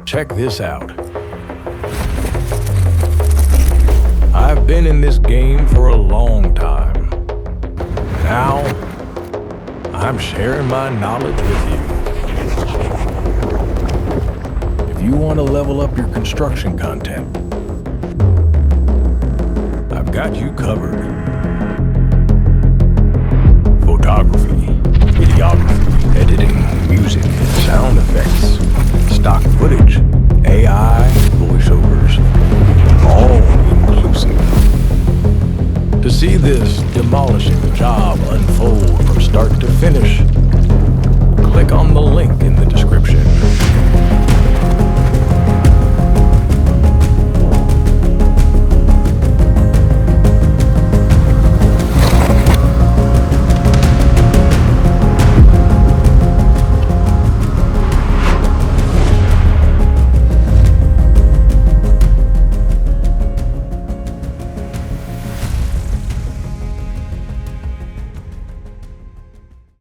Check this out. I've been in this game for a long time. Now, I'm sharing my knowledge with you. If you want to level up your construction content, I've got you covered. Photography, videography, editing, music, sound effects, stock footage, AI, voiceovers, all inclusive. To see this demolishing job unfold